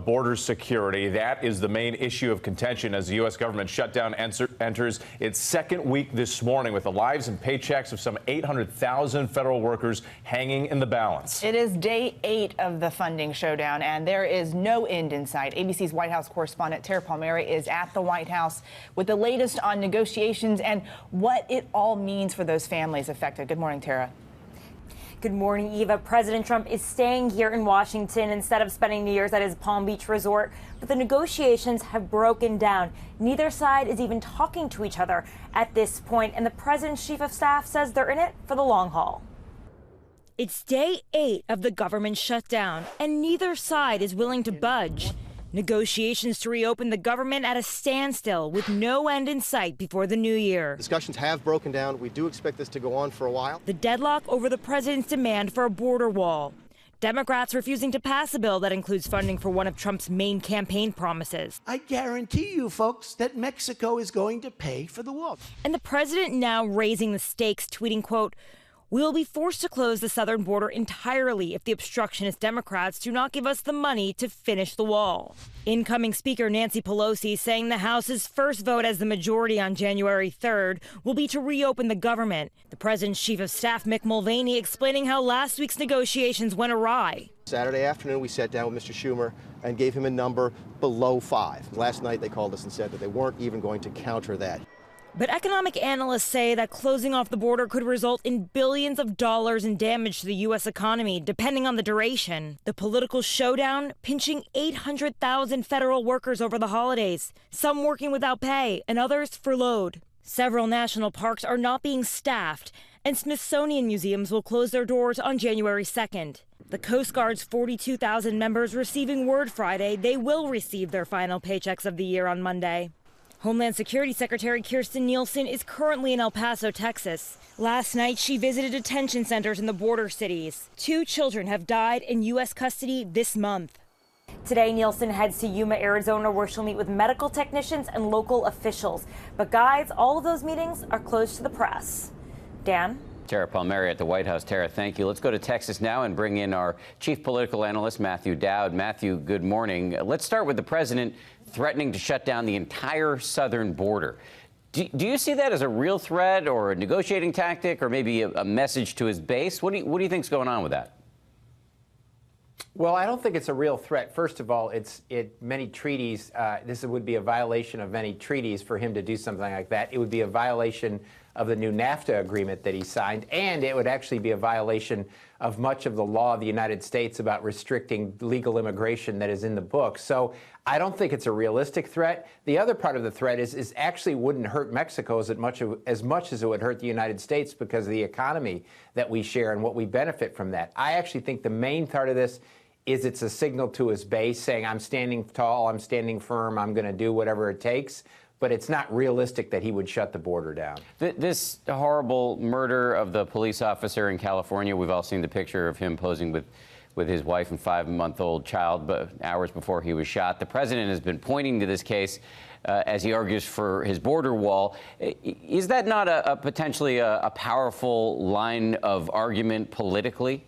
border security. That is the main issue of contention as the U.S. government shutdown enters its second week this morning, with the lives and paychecks of some 800,000 federal workers hanging in the balance. It is day 8 of the funding showdown, and there is no end in sight. ABC's White House correspondent Tara Palmieri is at the White House with the latest on negotiations and what it all means for those families affected. Good morning, Tara. Good morning, Eva. President Trump is staying here in Washington instead of spending New Year's at his Palm Beach resort. But the negotiations have broken down. Neither side is even talking to each other at this point, and the president's chief of staff says they're in it for the long haul. It's day 8 of the government shutdown, and neither side is willing to budge. Negotiations to reopen the government at a standstill with no end in sight before the new year. Discussions have broken down. We do expect this to go on for a while. The deadlock over the president's demand for a border wall. Democrats refusing to pass a bill that includes funding for one of Trump's main campaign promises. I guarantee you, folks, that Mexico is going to pay for the wall. And the president now raising the stakes, tweeting, quote, "We will be forced to close the southern border entirely if the obstructionist Democrats do not give us the money to finish the wall." Incoming Speaker Nancy Pelosi saying the House's first vote as the majority on January 3rd will be to reopen the government. The president's chief of staff, Mick Mulvaney, explaining how last week's negotiations went awry. Saturday afternoon, we sat down with Mr. Schumer and gave him a number below 5. Last night, they called us and said that they weren't even going to counter that. But economic analysts say that closing off the border could result in billions of dollars in damage to the U.S. economy, depending on the duration. The political showdown pinching 800,000 federal workers over the holidays, some working without pay and others furloughed. Several national parks are not being staffed, and Smithsonian museums will close their doors on January 2nd. The Coast Guard's 42,000 members receiving word Friday they will receive their final paychecks of the year on Monday. Homeland Security Secretary Kirstjen Nielsen is currently in El Paso, Texas. Last night, she visited detention centers in the border cities. 2 children have died in U.S. custody this month. Today, Nielsen heads to Yuma, Arizona, where she'll meet with medical technicians and local officials. But guys, all of those meetings are closed to the press. Dan? Tara Palmieri at the White House. Tara, thank you. Let's go to Texas now and bring in our chief political analyst, Matthew Dowd. Matthew, good morning. Let's start with the president threatening to shut down the entire southern border. Do you see that as a real threat or a negotiating tactic or maybe a message to his base? What do you think's going on with that? Well, I don't think it's a real threat. First of all, many treaties. This would be a violation of many treaties for him to do something like that. It would be a violation of the new NAFTA agreement that he signed, and it would actually be a violation of much of the law of the United States about restricting legal immigration that is in the book. So I don't think it's a realistic threat. The other part of the threat is actually wouldn't hurt Mexico as much as it would hurt the United States because of the economy that we share and what we benefit from that. I actually think the main part of this is it's a signal to his base saying, I'm standing tall, I'm standing firm, I'm going to do whatever it takes. But it's not realistic that he would shut the border down. This horrible murder of the police officer in California, we've all seen the picture of him posing with his wife and 5-month-old child but hours before he was shot. The president has been pointing to this case as he argues for his border wall. Is that not a potentially a powerful line of argument politically?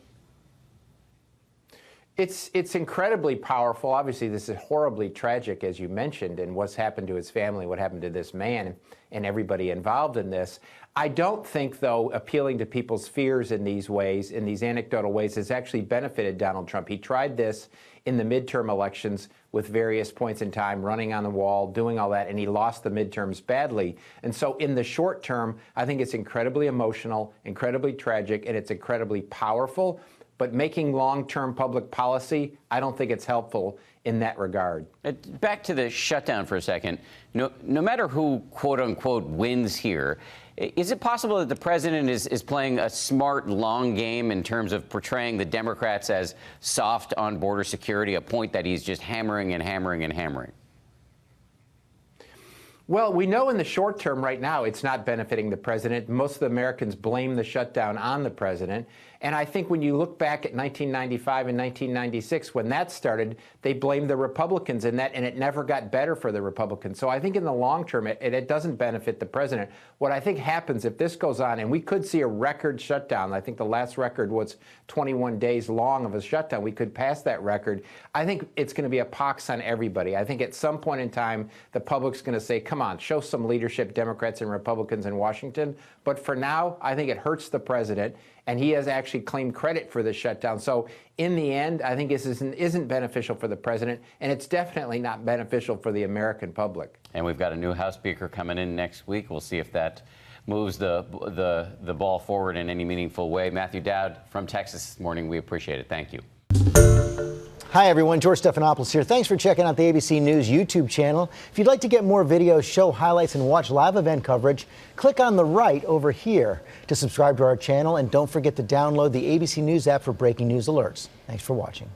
It's incredibly powerful. Obviously, this is horribly tragic, as you mentioned, and what's happened to his family, what happened to this man and everybody involved in this. I don't think, though, appealing to people's fears in these ways, in these anecdotal ways, has actually benefited Donald Trump. He tried this in the midterm elections with various points in time, running on the wall, doing all that, and he lost the midterms badly. And so in the short term, I think it's incredibly emotional, incredibly tragic, and it's incredibly powerful. But making long-term public policy, I don't think it's helpful in that regard. Back to the shutdown for a second. No matter who, quote-unquote, wins here, is it possible that the president is playing a smart, long game in terms of portraying the Democrats as soft on border security, a point that he's just hammering and hammering and hammering? Well, we know in the short term right now it's not benefiting the president. Most of the Americans blame the shutdown on the president. And I think when you look back at 1995 and 1996, when that started, they blamed the Republicans in that, and it never got better for the Republicans. So I think in the long term, it doesn't benefit the president. What I think happens if this goes on, and we could see a record shutdown. I think the last record was 21 days long of a shutdown. We could pass that record. I think it's going to be a pox on everybody. I think at some point in time, the public's going to say, come on, show some leadership, Democrats and Republicans in Washington. But for now, I think it hurts the president, and he has actually claimed credit for the shutdown. So in the end, I think this isn't beneficial for the president, and it's definitely not beneficial for the American public. And we've got a new House Speaker coming in next week. We'll see if that moves the ball forward in any meaningful way. Matthew Dowd from Texas this morning. We appreciate it. Thank you. Hi, everyone. George Stephanopoulos here. Thanks for checking out the ABC News YouTube channel. If you'd like to get more videos, show highlights, and watch live event coverage, click on the right over here to subscribe to our channel. And don't forget to download the ABC News app for breaking news alerts. Thanks for watching.